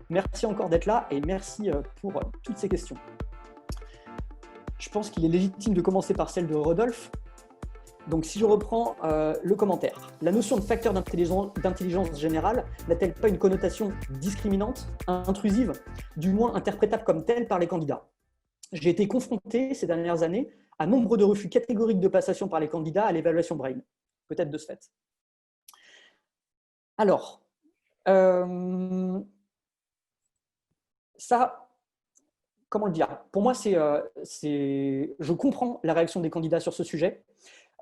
Merci encore d'être là et merci pour toutes ces questions. Je pense qu'il est légitime de commencer par celle de Rodolphe. Donc, si je reprends le commentaire, la notion de facteur d'intelligence générale n'a-t-elle pas une connotation discriminante, intrusive, du moins interprétable comme telle par les candidats? J'ai été confronté ces dernières années à nombre de refus catégoriques de passation par les candidats à l'évaluation Brain, peut-être de ce fait. Alors, ça, comment le dire? Pour moi, je comprends la réaction des candidats sur ce sujet.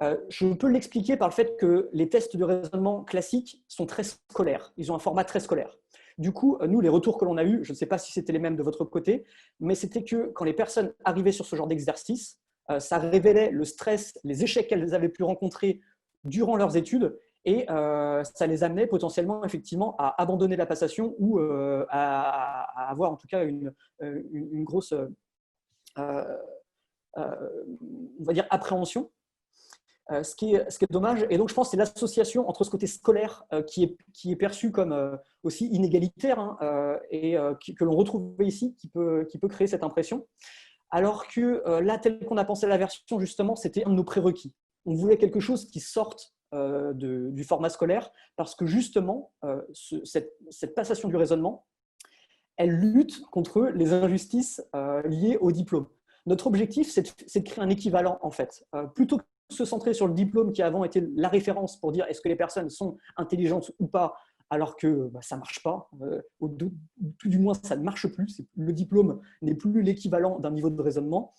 Je peux l'expliquer par le fait que les tests de raisonnement classiques sont très scolaires. Ils ont un format très scolaire. Du coup, nous, les retours que l'on a eus, je ne sais pas si c'était les mêmes de votre côté, mais c'était que quand les personnes arrivaient sur ce genre d'exercice, ça révélait le stress, les échecs qu'elles avaient pu rencontrer durant leurs études et ça les amenait potentiellement effectivement à abandonner la passation ou à avoir en tout cas une grosse on va dire appréhension. Ce qui est dommage. Et donc, je pense que c'est l'association entre ce côté scolaire qui est perçu comme aussi inégalitaire que l'on retrouve ici, qui peut créer cette impression. Alors que là, tel qu'on a pensé la version, justement, c'était un de nos prérequis. On voulait quelque chose qui sorte du format scolaire parce que justement, cette passation du raisonnement, elle lutte contre les injustices liées au diplôme. Notre objectif, c'est de créer un équivalent, en fait. Plutôt que de se centrer sur le diplôme qui avant était la référence pour dire est-ce que les personnes sont intelligentes ou pas, alors que ça ne marche pas, tout du moins ça ne marche plus, le diplôme n'est plus l'équivalent d'un niveau de raisonnement.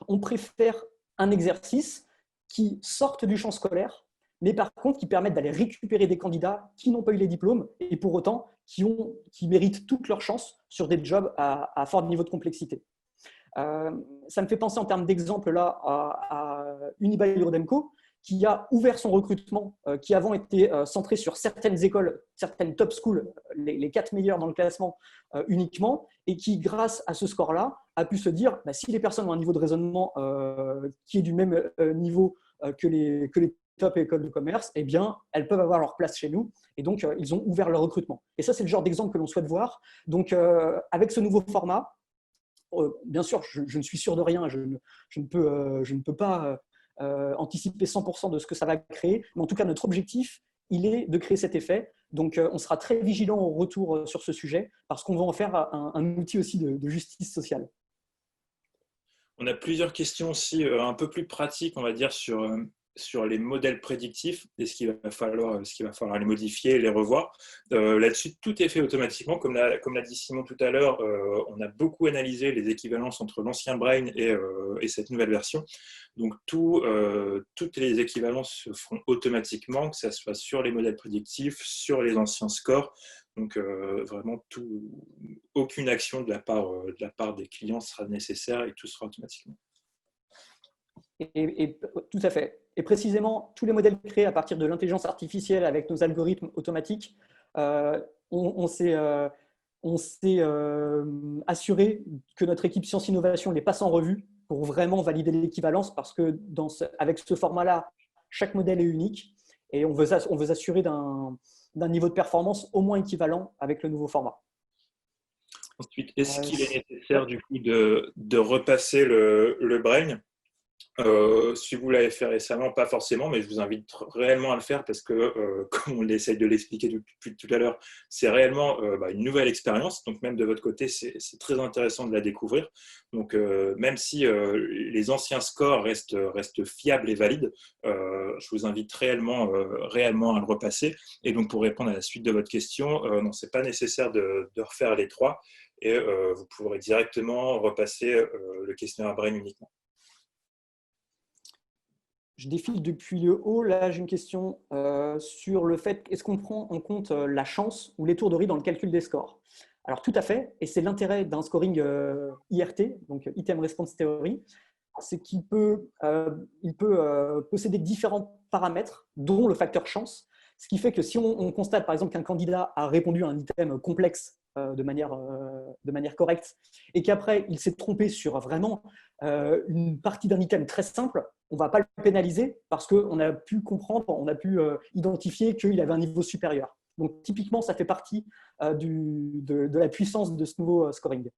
On préfère un exercice qui sorte du champ scolaire, mais par contre qui permettent d'aller récupérer des candidats qui n'ont pas eu les diplômes et pour autant qui méritent toutes leurs chances sur des jobs à fort niveau de complexité. Ça me fait penser en termes d'exemple là à Unibail-Rodamco qui a ouvert son recrutement, qui avant était centré sur certaines écoles, certaines top schools, les 4 meilleurs dans le classement uniquement, et qui, grâce à ce score-là, a pu se dire si les personnes ont un niveau de raisonnement qui est du même niveau que les top écoles de commerce, eh bien, elles peuvent avoir leur place chez nous. Et donc, ils ont ouvert leur recrutement. Et ça, c'est le genre d'exemple que l'on souhaite voir. Donc, avec ce nouveau format, bien sûr, je ne suis sûr de rien, je ne peux pas anticiper 100% de ce que ça va créer, mais en tout cas, notre objectif, il est de créer cet effet. Donc, on sera très vigilant au retour sur ce sujet, parce qu'on va en faire un outil aussi de justice sociale. On a plusieurs questions aussi un peu plus pratiques, on va dire, sur les modèles prédictifs et ce qu'il va falloir les modifier et les revoir. Là-dessus, tout est fait automatiquement. Comme l'a dit Simon tout à l'heure, on a beaucoup analysé les équivalences entre l'ancien Brain et cette nouvelle version. Donc, toutes les équivalences se feront automatiquement, que ce soit sur les modèles prédictifs, sur les anciens scores. Donc, vraiment, aucune action de la part des clients sera nécessaire et tout sera automatiquement. Et tout à fait. Et précisément, tous les modèles créés à partir de l'intelligence artificielle avec nos algorithmes automatiques, on s'est assuré que notre équipe Science Innovation les passe en revue pour vraiment valider l'équivalence parce que avec ce format-là, chaque modèle est unique et on veut s'assurer d'un niveau de performance au moins équivalent avec le nouveau format. Ensuite, est-ce qu'il est nécessaire du coup de repasser le Brain? Si vous l'avez fait récemment, pas forcément, mais je vous invite réellement à le faire parce que, comme on essaye de l'expliquer depuis tout à l'heure, c'est réellement une nouvelle expérience. Donc, même de votre côté, c'est très intéressant de la découvrir. Donc, même si les anciens scores restent fiables et valides, je vous invite réellement à le repasser. Et donc, pour répondre à la suite de votre question, non, c'est pas nécessaire de refaire les 3 et vous pourrez directement repasser le questionnaire Brain uniquement. Je défile depuis le haut. Là, j'ai une question sur le fait, est-ce qu'on prend en compte la chance ou l'étourderie dans le calcul des scores? Alors, tout à fait, et c'est l'intérêt d'un scoring IRT, donc Item Response Theory, c'est qu'il peut posséder différents paramètres, dont le facteur chance, ce qui fait que si on constate par exemple qu'un candidat a répondu à un item complexe de manière correcte et qu'après il s'est trompé sur vraiment une partie d'un item très simple, on ne va pas le pénaliser parce qu'on a pu comprendre, on a pu identifier qu'il avait un niveau supérieur. Donc, typiquement, ça fait partie de la puissance de ce nouveau scoring.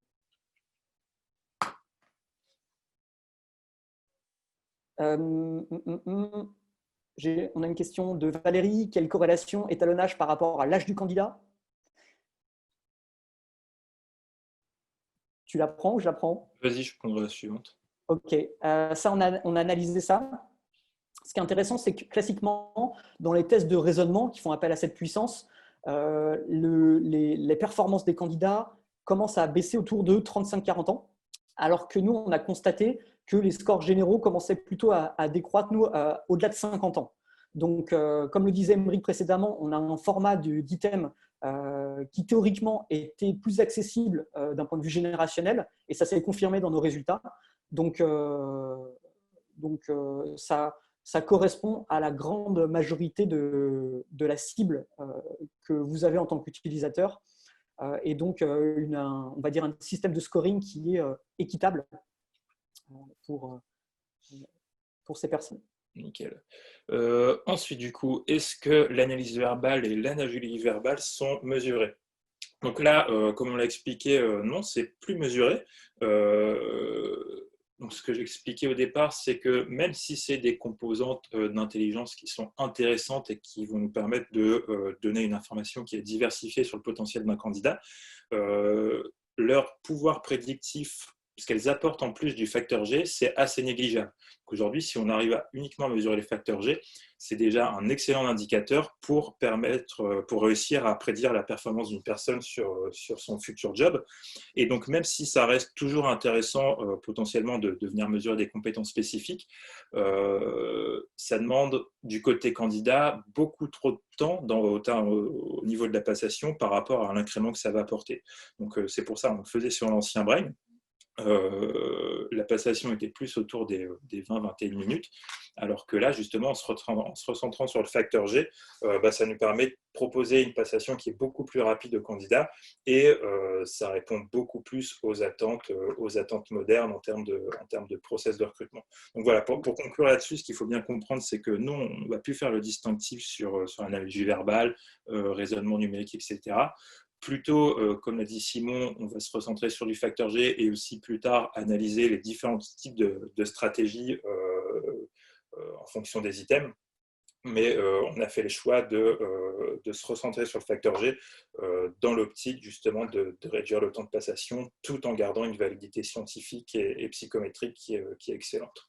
On a une question de Valérie. Quelle corrélation étalonnage par rapport à l'âge du candidat? Tu la prends ou je la prends? Vas-y, je prendrai la suivante. Ok, ça, on a analysé ça. Ce qui est intéressant, c'est que classiquement, dans les tests de raisonnement qui font appel à cette puissance, les performances des candidats commencent à baisser autour de 35-40 ans, alors que nous, on a constaté que les scores généraux commençaient plutôt à décroître, nous, au-delà de 50 ans. Donc, comme le disait Émeric précédemment, on a un format d'item qui théoriquement était plus accessible d'un point de vue générationnel, et ça s'est confirmé dans nos résultats. Donc ça correspond à la grande majorité de la cible que vous avez en tant qu'utilisateur, et donc on va dire un système de scoring qui est équitable pour ces personnes. Nickel. Ensuite, du coup, est-ce que l'analyse verbale et l'analyse verbale sont mesurées? Donc là, comme on l'a expliqué, non, c'est plus mesuré. Donc ce que j'expliquais au départ, c'est que même si c'est des composantes d'intelligence qui sont intéressantes et qui vont nous permettre de donner une information qui est diversifiée sur le potentiel d'un candidat, leur pouvoir prédictif, ce qu'elles apportent en plus du facteur G, c'est assez négligeable. Aujourd'hui, si on arrive à uniquement mesurer les facteurs G, c'est déjà un excellent indicateur pour réussir à prédire la performance d'une personne sur son futur job. Et donc, même si ça reste toujours intéressant potentiellement de venir mesurer des compétences spécifiques, ça demande du côté candidat beaucoup trop de temps au niveau de la passation par rapport à l'incrément que ça va apporter. Donc, c'est pour ça qu'on le faisait sur l'ancien Brain. La passation était plus autour des 20-21 minutes, alors que là, justement, en se recentrant sur le facteur G, ça nous permet de proposer une passation qui est beaucoup plus rapide au candidat et ça répond beaucoup plus aux attentes modernes en termes de process de recrutement. Donc voilà, pour conclure là-dessus, ce qu'il faut bien comprendre, c'est que nous, on ne va plus faire le distinctif sur l'analyse verbale, raisonnement numérique, etc. Plutôt, comme l'a dit Simon, on va se recentrer sur du facteur G et aussi plus tard analyser les différents types de stratégies en fonction des items. Mais on a fait le choix de se recentrer sur le facteur G dans l'optique justement de réduire le temps de passation tout en gardant une validité scientifique et psychométrique qui est excellente.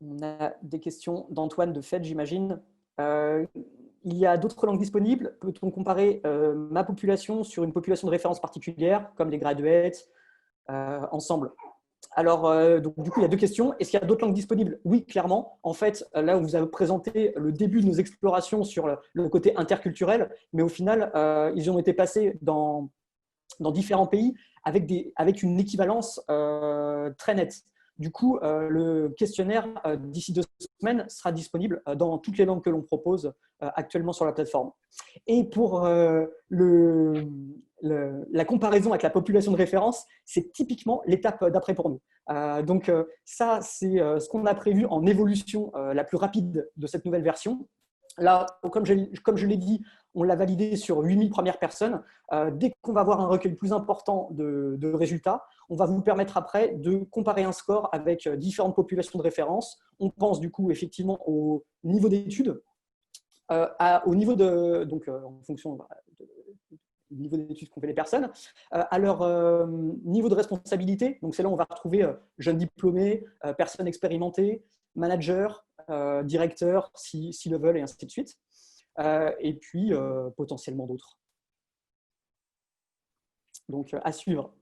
On a des questions d'Antoine de Fed, j'imagine. Il y a d'autres langues disponibles. Peut-on comparer ma population sur une population de référence particulière, comme les graduates, ensemble? Alors, donc, du coup, il y a deux questions. Est-ce qu'il y a d'autres langues disponibles? Oui, clairement. En fait, là, on vous a présenté le début de nos explorations sur le côté interculturel, mais au final, ils ont été passés dans différents pays avec une équivalence très nette. Du coup, le questionnaire, d'ici 2 semaines, sera disponible dans toutes les langues que l'on propose actuellement sur la plateforme. Et pour la comparaison avec la population de référence, c'est typiquement l'étape d'après pour nous. Donc, ça, c'est ce qu'on a prévu en évolution la plus rapide de cette nouvelle version. Là, comme je l'ai dit, on l'a validé sur 8000 premières personnes. Dès qu'on va avoir un recueil plus important de résultats, on va vous permettre après de comparer un score avec différentes populations de référence. On pense du coup effectivement au niveau d'études, au niveau en fonction du niveau d'études qu'ont fait les personnes, à leur niveau de responsabilité. Donc c'est là où on va retrouver jeunes diplômés, personnes expérimentées, managers, directeurs, si le veulent, et ainsi de suite. Et puis potentiellement d'autres. Donc à suivre.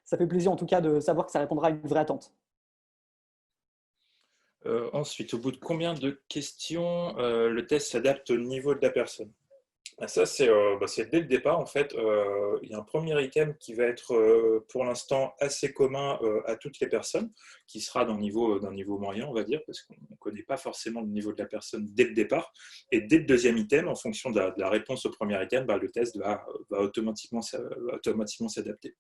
Ça fait plaisir en tout cas de savoir que ça répondra à une vraie attente. Ensuite, au bout de combien de questions le test s'adapte au niveau de la personne? Ça, c'est dès le départ, en fait. Il y a un premier item qui va être pour l'instant assez commun à toutes les personnes, qui sera d'un niveau moyen, on va dire, parce qu'on ne connaît pas forcément le niveau de la personne dès le départ. Et dès le deuxième item, en fonction de la réponse au premier item, le test va automatiquement s'adapter.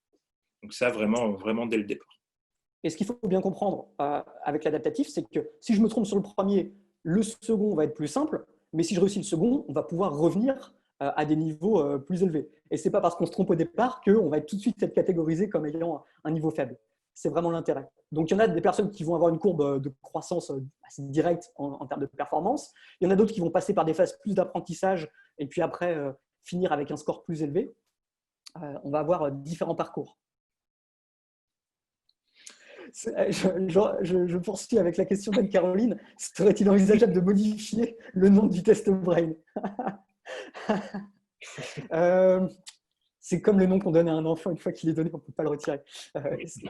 Donc ça, vraiment dès le départ. Et ce qu'il faut bien comprendre avec l'adaptatif, c'est que si je me trompe sur le premier, le second va être plus simple. Mais si je réussis le second, on va pouvoir revenir à des niveaux plus élevés. Et ce n'est pas parce qu'on se trompe au départ qu'on va tout de suite être catégorisé comme ayant un niveau faible. C'est vraiment l'intérêt. Donc, il y en a des personnes qui vont avoir une courbe de croissance assez directe en termes de performance. Il y en a d'autres qui vont passer par des phases plus d'apprentissage et puis après finir avec un score plus élevé. On va avoir différents parcours. Je poursuis avec la question d'Anne-Caroline. Serait-il envisageable de modifier le nom du test Brain? C'est comme le nom qu'on donne à un enfant, une fois qu'il est donné, on ne peut pas le retirer.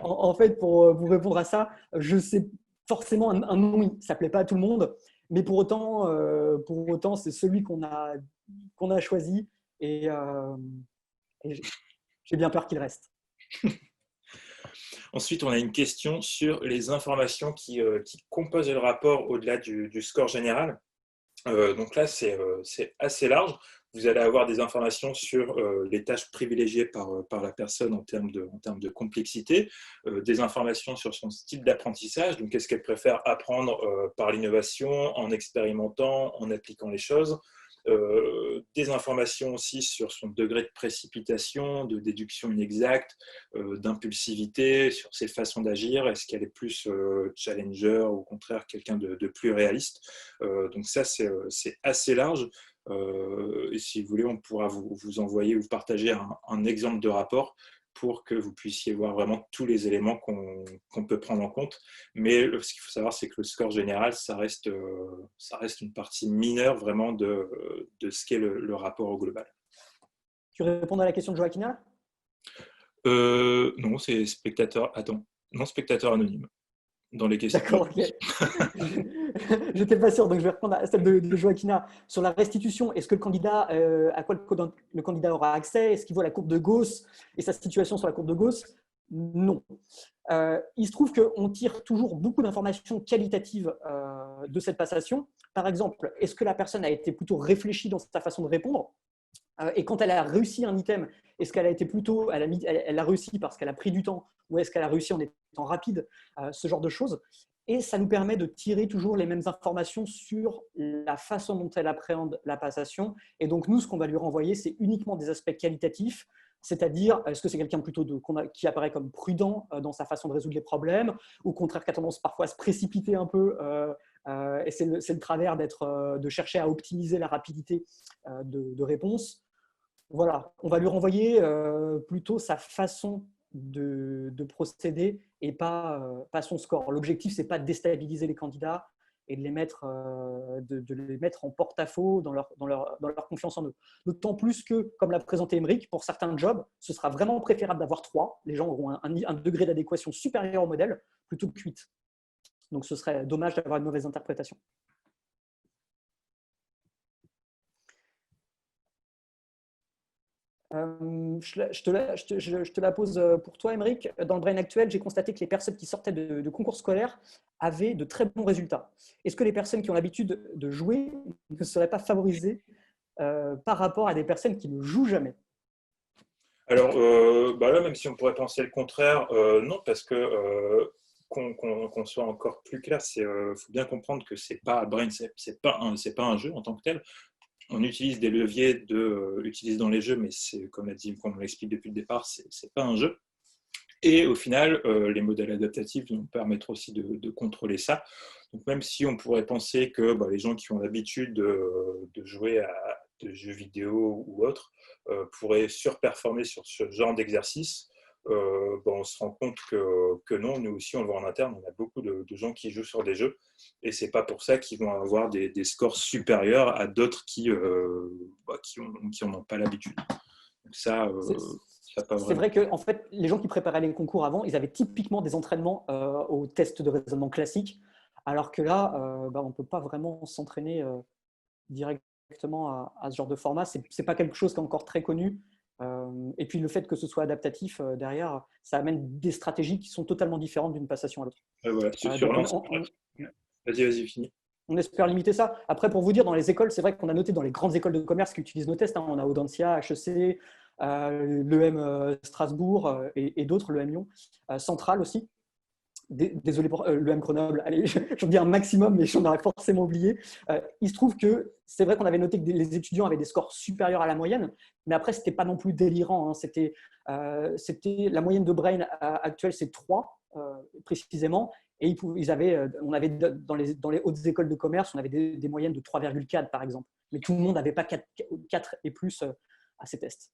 En fait, pour vous répondre à ça, je sais forcément un nom, ça ne plaît pas à tout le monde, mais pour autant c'est celui qu'on a choisi et j'ai bien peur qu'il reste. Ensuite, on a une question sur les informations qui composent le rapport au-delà du score général. Donc là, c'est assez large. Vous allez avoir des informations sur les tâches privilégiées par la personne en termes de complexité, des informations sur son style d'apprentissage, donc est-ce qu'elle préfère apprendre par l'innovation, en expérimentant, en appliquant les choses, des informations aussi sur son degré de précipitation, de déduction inexacte, d'impulsivité, sur ses façons d'agir, est-ce qu'elle est plus challenger ou au contraire quelqu'un de plus réaliste. Donc ça, c'est assez large. Et si vous voulez, on pourra vous envoyer ou vous partager un exemple de rapport pour que vous puissiez voir vraiment tous les éléments qu'on peut prendre en compte. Mais ce qu'il faut savoir, c'est que le score général, ça reste une partie mineure vraiment de ce qu'est le rapport au global. Tu réponds à la question de Joaquina? Non, c'est spectateur. Attends, non, spectateur anonyme. Dans les questions. D'accord, ok. Je n'étais pas sûr, donc je vais répondre à celle de Joaquina. Sur la restitution, est-ce que le candidat, à quoi le candidat aura accès? Est-ce qu'il voit la courbe de Gauss et sa situation sur la courbe de Gauss? Non. Il se trouve qu'on tire toujours beaucoup d'informations qualitatives de cette passation. Par exemple, est-ce que la personne a été plutôt réfléchie dans sa façon de répondre? Et quand elle a réussi un item, est-ce qu'elle a été plutôt, elle a réussi parce qu'elle a pris du temps, ou est-ce qu'elle a réussi en étant rapide, ce genre de choses. Et ça nous permet de tirer toujours les mêmes informations sur la façon dont elle appréhende la passation. Et donc nous, ce qu'on va lui renvoyer, c'est uniquement des aspects qualitatifs, c'est-à-dire est-ce que c'est quelqu'un plutôt qui apparaît comme prudent dans sa façon de résoudre les problèmes, ou au contraire qui a tendance parfois à se précipiter un peu. Et c'est le travers de chercher à optimiser la rapidité de réponse. Voilà, on va lui renvoyer plutôt sa façon de procéder et pas son score. L'objectif, ce n'est pas de déstabiliser les candidats et de les mettre en porte-à-faux dans leur confiance en eux. D'autant plus que, comme l'a présenté Émeric, pour certains jobs, ce sera vraiment préférable d'avoir 3. Les gens auront un degré d'adéquation supérieur au modèle plutôt que 8. Donc, ce serait dommage d'avoir une mauvaise interprétation. Je te la pose pour toi, Émeric. Dans le Brain actuel, j'ai constaté que les personnes qui sortaient de concours scolaires avaient de très bons résultats. Est-ce que les personnes qui ont l'habitude de jouer ne seraient pas favorisées par rapport à des personnes qui ne jouent jamais? Alors, là, même si on pourrait penser le contraire, non, parce que qu'on soit encore plus clair, faut bien comprendre que c'est pas Brain, c'est pas un jeu en tant que tel. On utilise des leviers utilisés dans les jeux, mais c'est comme on l'explique depuis le départ, c'est pas un jeu. Et au final, les modèles adaptatifs vont permettre aussi de contrôler ça. Donc même si on pourrait penser que les gens qui ont l'habitude de jouer à des jeux vidéo ou autres pourraient surperformer sur ce genre d'exercice, on se rend compte que non, nous aussi on le voit en interne, on a beaucoup de gens qui jouent sur des jeux et c'est pas pour ça qu'ils vont avoir des scores supérieurs à d'autres qui en ont pas l'habitude. Donc ça, c'est vrai que en fait, les gens qui préparaient les concours avant, ils avaient typiquement des entraînements aux tests de raisonnement classique, alors que là, on ne peut pas vraiment s'entraîner directement à ce genre de format. Ce n'est pas quelque chose qui est encore très connu. Et puis le fait que ce soit adaptatif derrière, ça amène des stratégies qui sont totalement différentes d'une passation à l'autre. Voilà, vas-y, finis. On espère limiter ça. Après, pour vous dire, dans les écoles, c'est vrai qu'on a noté dans les grandes écoles de commerce qui utilisent nos tests, on a Audencia, HEC, l'EM Strasbourg et d'autres, l'EM Lyon, Centrale aussi. désolé pour l'EM Grenoble, allez, j'en dis un maximum, mais j'en aurais forcément oublié. Il se trouve que c'est vrai qu'on avait noté que les étudiants avaient des scores supérieurs à la moyenne, mais après, ce n'était pas non plus délirant. Hein. C'était la moyenne de Brain actuelle, c'est 3 précisément, et on avait dans les hautes écoles de commerce, on avait des moyennes de 3,4 par exemple, mais tout le monde n'avait pas 4 et plus à ces tests.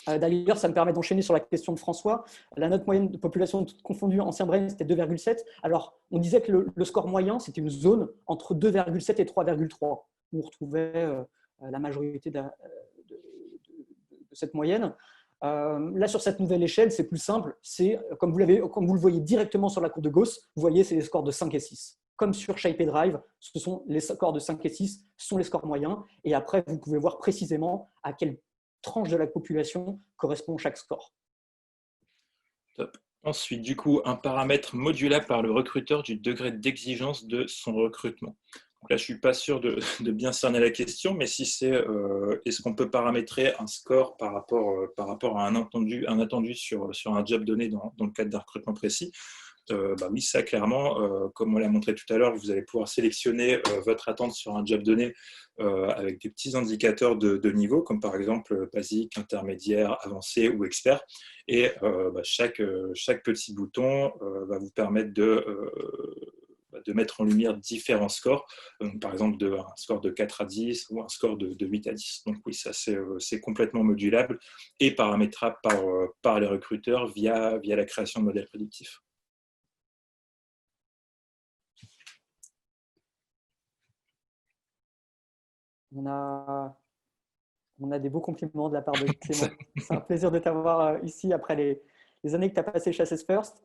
D'ailleurs, ça me permet d'enchaîner sur la question de François. La note moyenne de population confondue ancien Brain, c'était 2,7. Alors, on disait que le score moyen, c'était une zone entre 2,7 et 3,3. On retrouvait la majorité de cette moyenne. Là, sur cette nouvelle échelle, c'est plus simple. C'est, comme vous le voyez directement sur la courbe de Gauss, vous voyez, c'est les scores de 5 et 6. Comme sur Shape Drive, ce sont les scores de 5 et 6, sont les scores moyens. Et après, vous pouvez voir précisément à quelle tranche de la population correspond chaque score. Top. Ensuite, du coup, un paramètre modulable par le recruteur du degré d'exigence de son recrutement. Donc là, je ne suis pas sûr de bien cerner la question, mais si c'est est-ce qu'on peut paramétrer un score par rapport à un attendu sur un job donné dans le cadre d'un recrutement précis, oui, ça clairement, comme on l'a montré tout à l'heure, vous allez pouvoir sélectionner votre attente sur un job donné avec des petits indicateurs de niveau, comme par exemple basique, intermédiaire, avancé ou expert. Et chaque petit bouton va vous permettre de mettre en lumière différents scores, donc, par exemple un score de 4 à 10 ou un score de 8 à 10. Donc oui, ça c'est complètement modulable et paramétrable par les recruteurs via la création de modèles prédictifs. On a des beaux compliments de la part de Clément. C'est un plaisir de t'avoir ici après les années que tu as passées chez Assess First.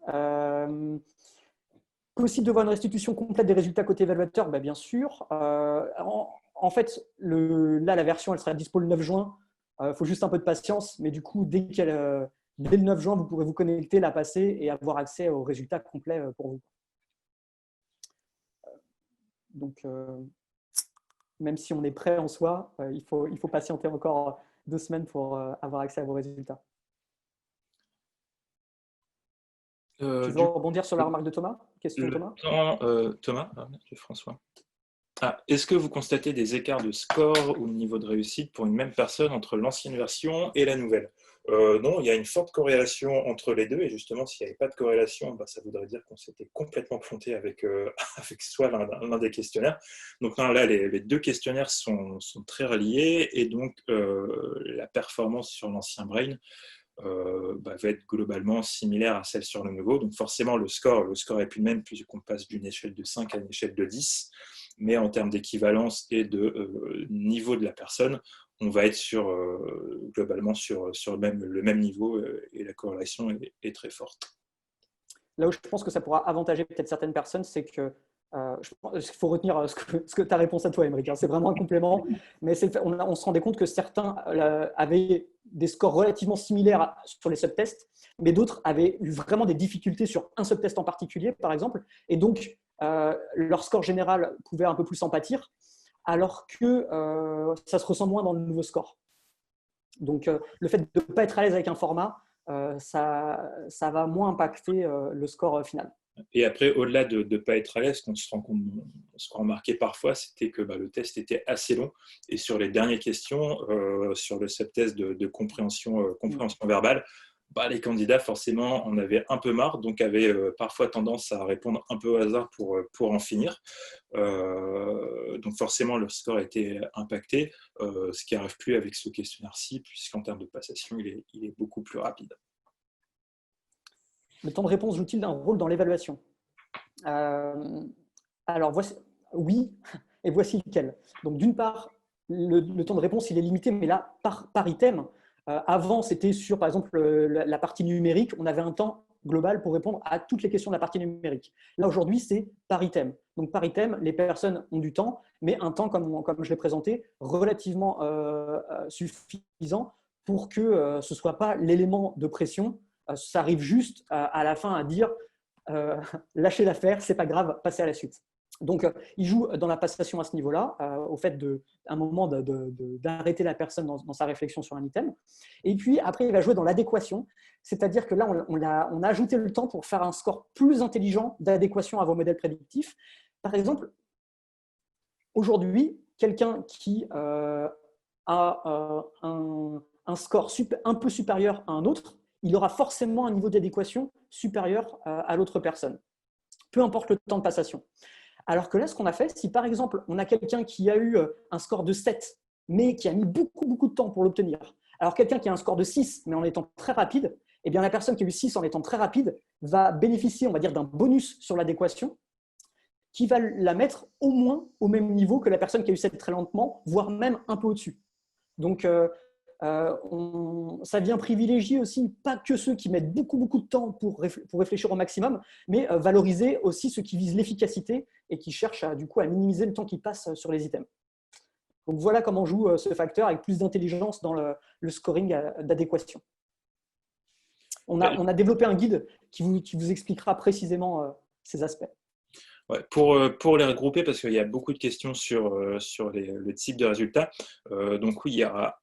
Possible de voir une restitution complète des résultats côté évaluateur, bien sûr. En fait, là, la version, elle sera dispo le 9 juin. Il faut juste un peu de patience, mais du coup, dès le 9 juin, vous pourrez vous connecter, la passer et avoir accès aux résultats complets pour vous. Donc, même si on est prêt en soi, il faut patienter encore 2 semaines pour avoir accès à vos résultats. Tu veux rebondir sur la remarque de Thomas? Question de Thomas? Thomas, François. Est-ce que vous constatez des écarts de score ou de niveau de réussite pour une même personne entre l'ancienne version et la nouvelle? Non, il y a une forte corrélation entre les deux, et justement, s'il n'y avait pas de corrélation, ça voudrait dire qu'on s'était complètement planté avec soit l'un des questionnaires. Donc là, les deux questionnaires sont très reliés, et donc la performance sur l'ancien Brain va être globalement similaire à celle sur le nouveau. Donc forcément, le score est plus le même puisqu'on passe d'une échelle de 5 à une échelle de 10. Mais en termes d'équivalence et de niveau de la personne, on va être globalement sur le même niveau et la corrélation est très forte. Là où je pense que ça pourra avantager peut-être certaines personnes, c'est que il faut retenir ce que ta réponse à toi, Émeric. C'est vraiment un complément, mais on se rendait compte que certains avaient des scores relativement similaires sur les subtests, mais d'autres avaient eu vraiment des difficultés sur un subtest en particulier, par exemple, et donc leur score général pouvait un peu plus en pâtir, alors que ça se ressent moins dans le nouveau score. Donc, le fait de ne pas être à l'aise avec un format, ça va moins impacter le score final. Et après, au-delà de ne pas être à l'aise, ce qu'on se remarquait parfois, c'était que le test était assez long. Et sur les dernières questions, sur le subtest de compréhension verbale, les candidats, forcément, en avaient un peu marre, donc avaient parfois tendance à répondre un peu au hasard pour en finir. Donc forcément, le score a été impacté, ce qui n'arrive plus avec ce questionnaire-ci, puisqu'en termes de passation, il est beaucoup plus rapide. Le temps de réponse joue-t-il un rôle dans l'évaluation? Alors, oui, et voici lequel. Donc, d'une part, le temps de réponse, il est limité, mais là, par item. Avant, c'était sur, par exemple, la partie numérique. On avait un temps global pour répondre à toutes les questions de la partie numérique. Là, aujourd'hui, c'est par item. Donc, par item, les personnes ont du temps, mais un temps, comme je l'ai présenté, relativement suffisant pour que ce ne soit pas l'élément de pression. Ça arrive juste à la fin à dire lâchez l'affaire, c'est pas grave, passez à la suite. Donc, il joue dans la passation à ce niveau-là, au fait à un moment d'arrêter la personne dans sa réflexion sur un item. Et puis, après, il va jouer dans l'adéquation, c'est-à-dire que là, on a ajouté le temps pour faire un score plus intelligent d'adéquation à vos modèles prédictifs. Par exemple, aujourd'hui, quelqu'un qui a un score un peu supérieur à un autre, il aura forcément un niveau d'adéquation supérieur à l'autre personne, peu importe le temps de passation. Alors que là, ce qu'on a fait, si par exemple, on a quelqu'un qui a eu un score de 7, mais qui a mis beaucoup de temps pour l'obtenir, alors quelqu'un qui a un score de 6, mais en étant très rapide, eh bien la personne qui a eu 6 en étant très rapide va bénéficier, on va dire, d'un bonus sur l'adéquation qui va la mettre au moins au même niveau que la personne qui a eu 7 très lentement, voire même un peu au-dessus. Donc, ça vient privilégier aussi pas que ceux qui mettent beaucoup de temps pour réfléchir au maximum, mais valoriser aussi ceux qui visent l'efficacité et qui cherchent du coup à minimiser le temps qui passe sur les items. Donc voilà comment joue ce facteur avec plus d'intelligence dans le scoring d'adéquation. On a développé un guide qui vous expliquera précisément ces aspects. Ouais, pour les regrouper, parce qu'il y a beaucoup de questions sur le type de résultats. Donc oui, il y aura,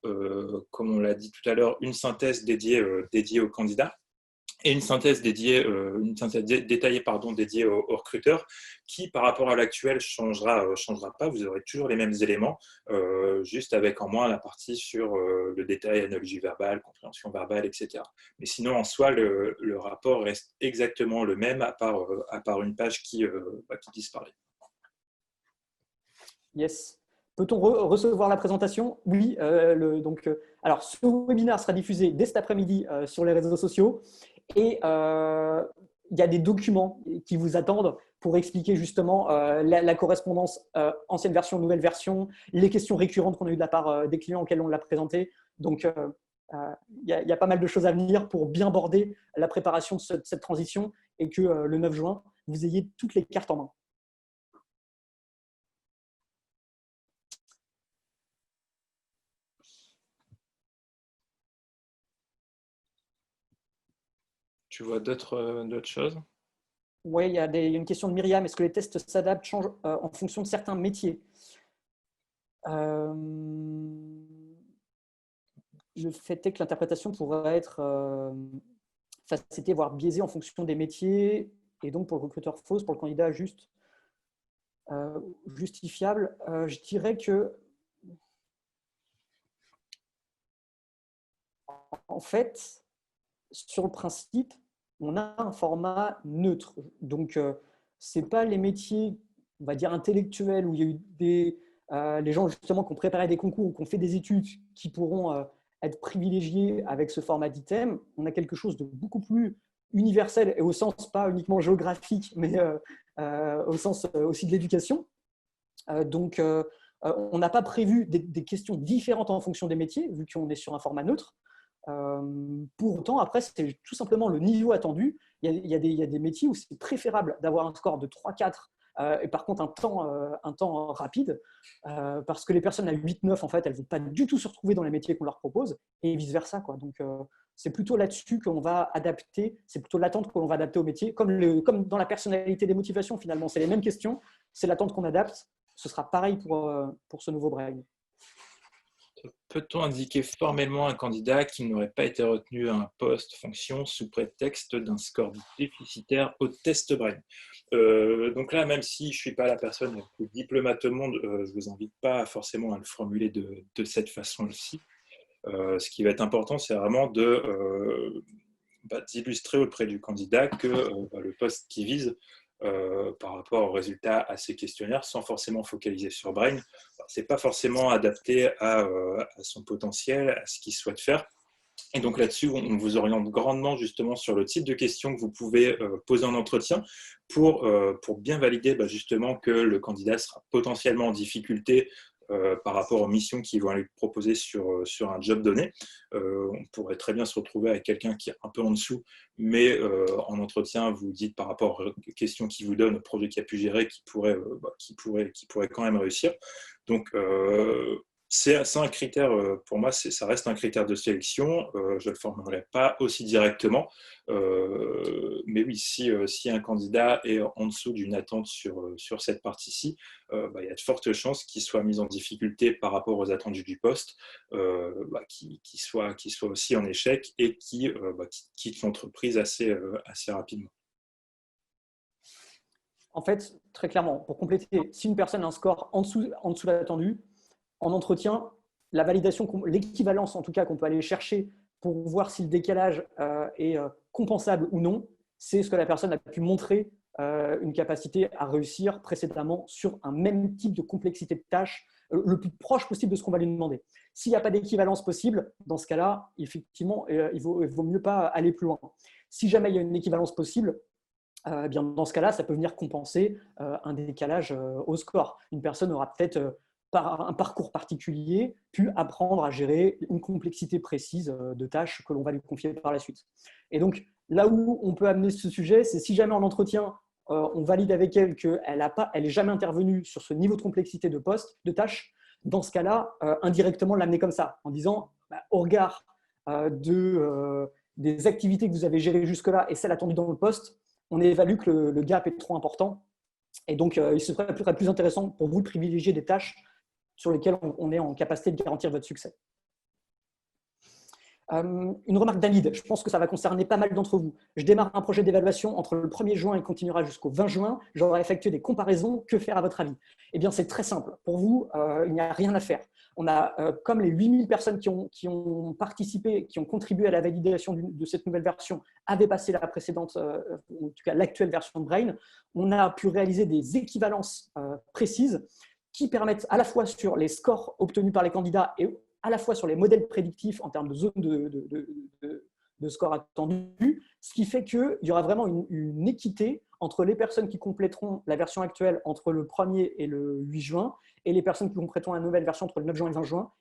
comme on l'a dit tout à l'heure, une synthèse dédiée aux candidats et une synthèse détaillée dédiée aux recruteurs qui, par rapport à l'actuel, changera pas. Vous aurez toujours les mêmes éléments, juste avec en moins la partie sur le détail, analogie verbale, compréhension verbale, etc. Mais sinon, en soi, le rapport reste exactement le même, à part une page qui disparaît. Yes. Peut-on recevoir la présentation? Oui. Alors, ce webinaire sera diffusé dès cet après-midi sur les réseaux sociaux. Et il y a des documents qui vous attendent pour expliquer justement la correspondance ancienne version, nouvelle version, les questions récurrentes qu'on a eues de la part des clients auxquels on l'a présenté. Donc, il y a pas mal de choses à venir pour bien border la préparation de cette transition et que le 9 juin, vous ayez toutes les cartes en main. Tu vois d'autres choses? Oui, il y a une question de Myriam. Est-ce que les tests s'adaptent, changent en fonction de certains métiers? Le fait est que l'interprétation pourrait être facilitée, voire biaisée en fonction des métiers, et donc pour le recruteur fausse, pour le candidat juste justifiable. Je dirais que, en fait, sur le principe, on a un format neutre. Donc, ce n'est pas les métiers, on va dire, intellectuels, où il y a eu les gens justement qui ont préparé des concours ou qui ont fait des études qui pourront être privilégiés avec ce format d'item. On a quelque chose de beaucoup plus universel et au sens pas uniquement géographique, mais au sens aussi de l'éducation. Donc, on n'a pas prévu des questions différentes en fonction des métiers, vu qu'on est sur un format neutre. Pour autant, après, c'est tout simplement le niveau attendu. Il y a des métiers où c'est préférable d'avoir un score de 3-4 et par contre un temps rapide, parce que les personnes à 8-9, en fait, elles ne vont pas du tout se retrouver dans les métiers qu'on leur propose et vice-versa, quoi. Donc, c'est plutôt là-dessus qu'on va adapter, c'est plutôt l'attente que l'on va adapter au métier, comme dans la personnalité des motivations, finalement. C'est les mêmes questions, c'est l'attente qu'on adapte. Ce sera pareil pour ce nouveau braille. Peut-on indiquer formellement un candidat qui n'aurait pas été retenu à un poste fonction sous prétexte d'un score déficitaire au test brain? Donc là, même si je ne suis pas la personne la plus diplomate au monde, je ne vous invite pas forcément à le formuler de cette façon-ci. Ce qui va être important, c'est vraiment d'illustrer auprès du candidat que le poste qu'il vise par rapport aux résultats à ces questionnaires, sans forcément focaliser sur Brain, ce n'est pas forcément adapté à son potentiel, à ce qu'il souhaite faire. Et donc là-dessus, on vous oriente grandement justement sur le type de questions que vous pouvez poser en entretien pour bien valider justement que le candidat sera potentiellement en difficulté par rapport aux missions qu'ils vont lui proposer sur un job donné. On pourrait très bien se retrouver avec quelqu'un qui est un peu en dessous, mais en entretien, vous dites par rapport aux questions qu'il vous donne, au projet qu'il a pu gérer, qui pourrait quand même réussir. Donc, c'est un critère, pour moi, ça reste un critère de sélection. Je ne le formulerai pas aussi directement. Mais oui, si un candidat est en dessous d'une attente sur cette partie-ci, il y a de fortes chances qu'il soit mis en difficulté par rapport aux attendus du poste, qu'il soit aussi en échec et qu'il quitte l'entreprise assez rapidement. En fait, très clairement, pour compléter, si une personne a un score en dessous de l'attendu, en entretien, la validation, l'équivalence en tout cas qu'on peut aller chercher pour voir si le décalage est compensable ou non, c'est ce que la personne a pu montrer une capacité à réussir précédemment sur un même type de complexité de tâche, le plus proche possible de ce qu'on va lui demander. S'il n'y a pas d'équivalence possible, dans ce cas-là, effectivement, il vaut mieux pas aller plus loin. Si jamais il y a une équivalence possible, bien, dans ce cas-là, ça peut venir compenser un décalage au score. Une personne aura peut-être par un parcours particulier, pu apprendre à gérer une complexité précise de tâches que l'on va lui confier par la suite. Et donc, là où on peut amener ce sujet, c'est si jamais en entretien, on valide avec elle qu'elle n'est jamais intervenue sur ce niveau de complexité de poste, de tâche, dans ce cas-là, indirectement l'amener comme ça, en disant, au regard des activités que vous avez gérées jusque-là et celles attendues dans le poste, on évalue que le gap est trop important. Et donc, il serait plus intéressant pour vous de privilégier des tâches sur lesquelles on est en capacité de garantir votre succès. Une remarque d'Amid, je pense que ça va concerner pas mal d'entre vous. Je démarre un projet d'évaluation entre le 1er juin et continuera jusqu'au 20 juin. J'aurai effectué des comparaisons. Que faire à votre avis? Eh bien, c'est très simple. Pour vous, il n'y a rien à faire. On a, comme les 8000 personnes qui ont participé, qui ont contribué à la validation de cette nouvelle version, avaient passé la précédente, en tout cas l'actuelle version de Brain, on a pu réaliser des équivalences précises qui permettent à la fois sur les scores obtenus par les candidats et à la fois sur les modèles prédictifs en termes de zone de score attendu, ce qui fait qu'il y aura vraiment une équité entre les personnes qui compléteront la version actuelle entre le 1er et le 8 juin et les personnes qui compléteront la nouvelle version entre le 9 juin et le 20 juin.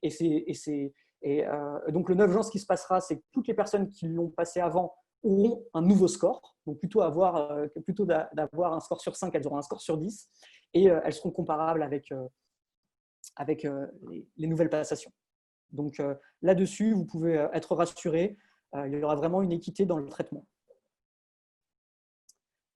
Donc le 9 juin, ce qui se passera, c'est que toutes les personnes qui l'ont passé avant auront un nouveau score, donc plutôt d'avoir un score sur 5, elles auront un score sur 10, et elles seront comparables avec les nouvelles passations. Donc là-dessus, vous pouvez être rassurés, il y aura vraiment une équité dans le traitement.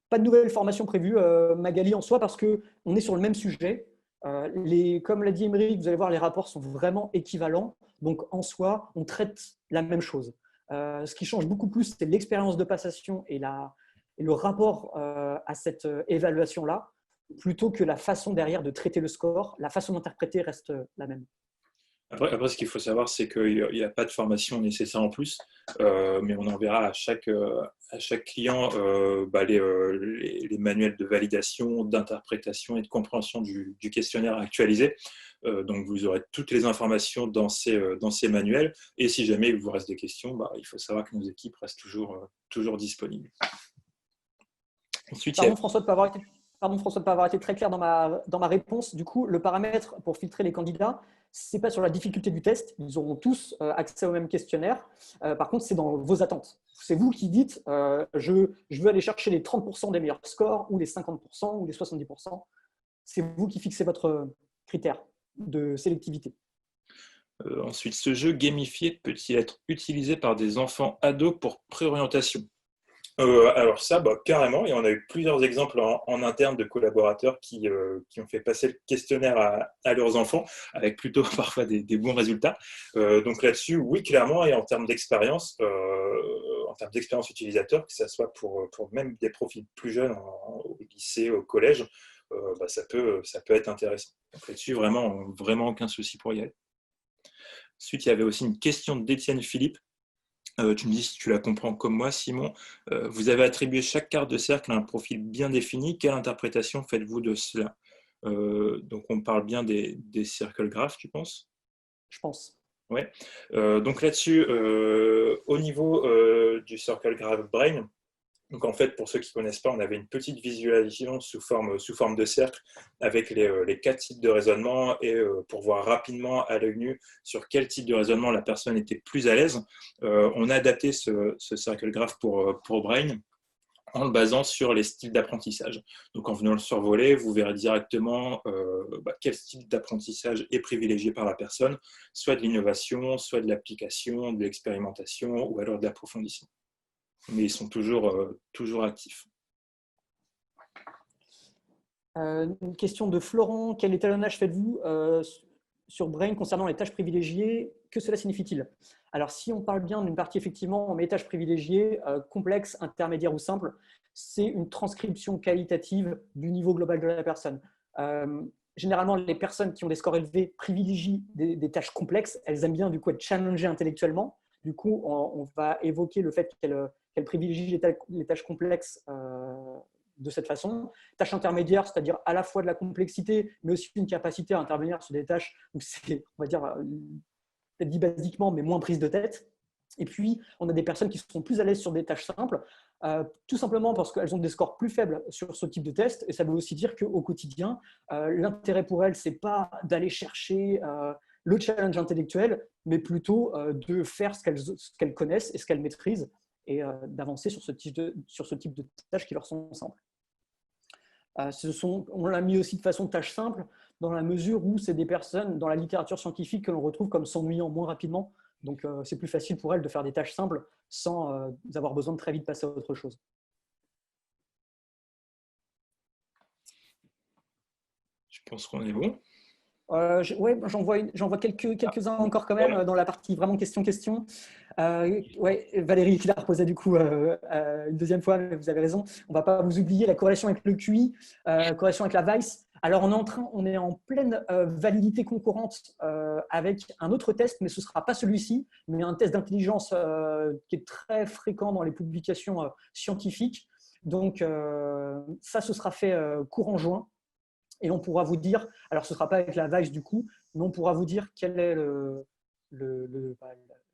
Pas de nouvelles formations prévues, Magali, en soi, parce qu'on est sur le même sujet. Comme l'a dit Émeric, vous allez voir, les rapports sont vraiment équivalents. Donc en soi, on traite la même chose. Ce qui change beaucoup plus, c'est l'expérience de passation et le rapport à cette évaluation-là, plutôt que la façon derrière de traiter le score. La façon d'interpréter reste la même. Après, ce qu'il faut savoir, c'est qu'il n'y a pas de formation nécessaire en plus, mais on enverra à chaque client les manuels de validation, d'interprétation et de compréhension du questionnaire actualisé. Donc, vous aurez toutes les informations dans ces manuels. Et si jamais il vous reste des questions, il faut savoir que nos équipes restent toujours disponibles. Ensuite, François, de ne pas avoir été très clair dans ma réponse. Du coup, le paramètre pour filtrer les candidats, ce n'est pas sur la difficulté du test. Ils auront tous accès au même questionnaire. Par contre, c'est dans vos attentes. C'est vous qui dites je veux aller chercher les 30% des meilleurs scores ou les 50% ou les 70%. C'est vous qui fixez votre critère de sélectivité. Ensuite, ce jeu gamifié peut-il être utilisé par des enfants ados pour préorientation? Alors ça, carrément, et on a eu plusieurs exemples en interne de collaborateurs qui ont fait passer le questionnaire à leurs enfants, avec plutôt parfois des bons résultats. Donc là-dessus, oui, clairement, et en termes d'expérience utilisateur, que ce soit pour même des profils plus jeunes au lycée, au collège, ça peut être intéressant. Donc là-dessus, vraiment aucun souci pour y aller. Ensuite, il y avait aussi une question d'Étienne Philippe. Tu me dis si tu la comprends comme moi, Simon. Vous avez attribué chaque carte de cercle à un profil bien défini. Quelle interprétation faites-vous de cela? Donc, on parle bien des circle graph, tu penses? Je pense. Oui. Donc là-dessus, au niveau du circle graph Brain, donc en fait, pour ceux qui ne connaissent pas, on avait une petite visualisation sous forme de cercle avec les 4 types de raisonnement et pour voir rapidement à l'œil nu sur quel type de raisonnement la personne était plus à l'aise. On a adapté ce circle graph pour Brain en le basant sur les styles d'apprentissage. Donc en venant le survoler, vous verrez directement quel style d'apprentissage est privilégié par la personne, soit de l'innovation, soit de l'application, de l'expérimentation ou alors de l'approfondissement. Mais ils sont toujours actifs. Une question de Florent. Quel étalonnage faites-vous sur Brain concernant les tâches privilégiées? Que cela signifie-t-il? Alors, si on parle bien d'une partie effectivement en tâches privilégiées, complexe, intermédiaire ou simple, c'est une transcription qualitative du niveau global de la personne. Généralement, les personnes qui ont des scores élevés privilégient des tâches complexes. Elles aiment bien du coup être challengées intellectuellement. Du coup, on va évoquer le fait qu'elles privilégient les tâches complexes de cette façon. Tâches intermédiaires, c'est-à-dire à la fois de la complexité, mais aussi une capacité à intervenir sur des tâches où c'est, on va dire, peut-être dit basiquement, mais moins prise de tête. Et puis, on a des personnes qui seront plus à l'aise sur des tâches simples, tout simplement parce qu'elles ont des scores plus faibles sur ce type de test. Et ça veut aussi dire qu'au quotidien, l'intérêt pour elles, ce n'est pas d'aller chercher le challenge intellectuel, mais plutôt de faire ce qu'elles connaissent et ce qu'elles maîtrisent et d'avancer sur ce type de tâches qui leur sont simples. On l'a mis aussi de façon tâche simple, dans la mesure où c'est des personnes dans la littérature scientifique que l'on retrouve comme s'ennuyant moins rapidement. Donc, c'est plus facile pour elles de faire des tâches simples sans avoir besoin de très vite passer à autre chose. Je pense qu'on est bon. Ouais, j'en vois quelques-uns encore quand même dans la partie vraiment question-question. Ouais, Valérie qui l'a reposé du coup une deuxième fois, mais vous avez raison. On ne va pas vous oublier la corrélation avec le QI, corrélation avec la VICE. Alors on est en pleine validité concurrente avec un autre test, mais ce ne sera pas celui-ci, mais un test d'intelligence qui est très fréquent dans les publications scientifiques. Donc ça, ce sera fait courant juin. Et on pourra vous dire, alors ce ne sera pas avec la VICE du coup, mais on pourra vous dire quelle est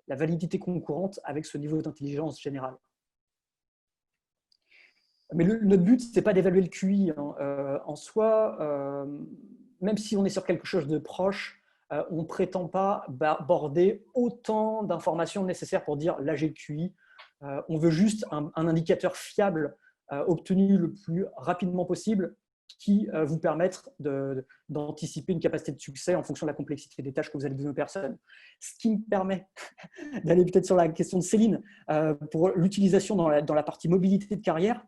la validité concurrente avec ce niveau d'intelligence générale. Mais notre but, ce n'est pas d'évaluer le QI en soi, même si on est sur quelque chose de proche, on ne prétend pas border autant d'informations nécessaires pour dire là j'ai le QI. On veut juste un indicateur fiable obtenu le plus rapidement possible qui vous permettre d'anticiper une capacité de succès en fonction de la complexité des tâches que vous allez donner aux personnes. Ce qui me permet d'aller peut-être sur la question de Céline pour l'utilisation dans la partie mobilité de carrière.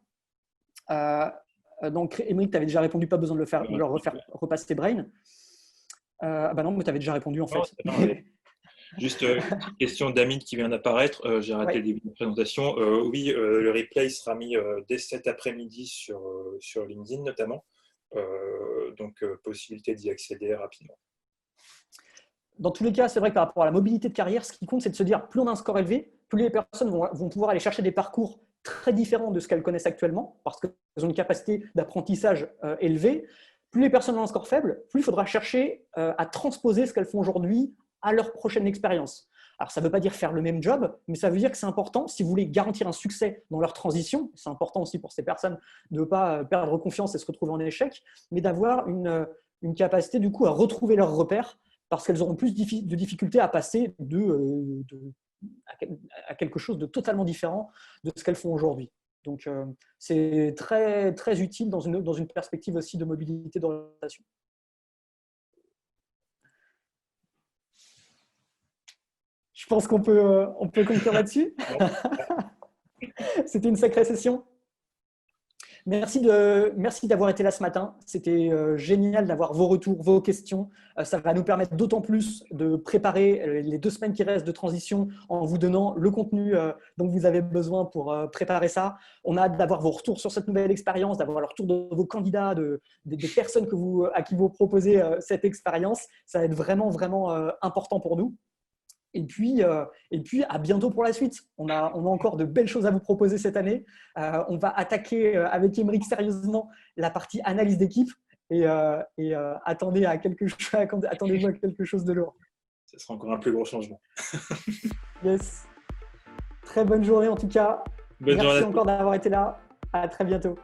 Donc, Émeric, tu avais déjà répondu, pas besoin de le refaire repasser Brain. Bah non, mais tu avais déjà répondu en fait. Juste une question d'Amine qui vient d'apparaître. J'ai raté le début de la présentation. Oui, le replay sera mis dès cet après-midi sur LinkedIn notamment. Donc, possibilité d'y accéder rapidement. Dans tous les cas, c'est vrai que par rapport à la mobilité de carrière, ce qui compte, c'est de se dire plus on a un score élevé, plus les personnes vont pouvoir aller chercher des parcours très différents de ce qu'elles connaissent actuellement, parce qu'elles ont une capacité d'apprentissage élevée. Plus les personnes ont un score faible, plus il faudra chercher à transposer ce qu'elles font aujourd'hui à leur prochaine expérience. Alors, ça ne veut pas dire faire le même job, mais ça veut dire que c'est important, si vous voulez garantir un succès dans leur transition, c'est important aussi pour ces personnes de ne pas perdre confiance et se retrouver en échec, mais d'avoir une capacité du coup à retrouver leurs repères, parce qu'elles auront plus de difficultés à passer à quelque chose de totalement différent de ce qu'elles font aujourd'hui. Donc, c'est très, très utile dans une perspective aussi de mobilité d'orientation. Je pense qu'on peut conclure là-dessus. C'était une sacrée session. Merci d'avoir été là ce matin. C'était génial d'avoir vos retours, vos questions. Ça va nous permettre d'autant plus de préparer les 2 semaines qui restent de transition en vous donnant le contenu dont vous avez besoin pour préparer ça. On a hâte d'avoir vos retours sur cette nouvelle expérience, d'avoir le retour de vos candidats, des personnes à qui vous proposez cette expérience. Ça va être vraiment, vraiment important pour nous. Et puis, à bientôt pour la suite. On a encore de belles choses à vous proposer cette année. On va attaquer avec Émeric sérieusement la partie analyse d'équipe et attendez-vous à quelque chose de lourd. Ce sera encore un plus gros changement. Yes. Très bonne journée en tout cas. Merci encore d'avoir été là. À très bientôt.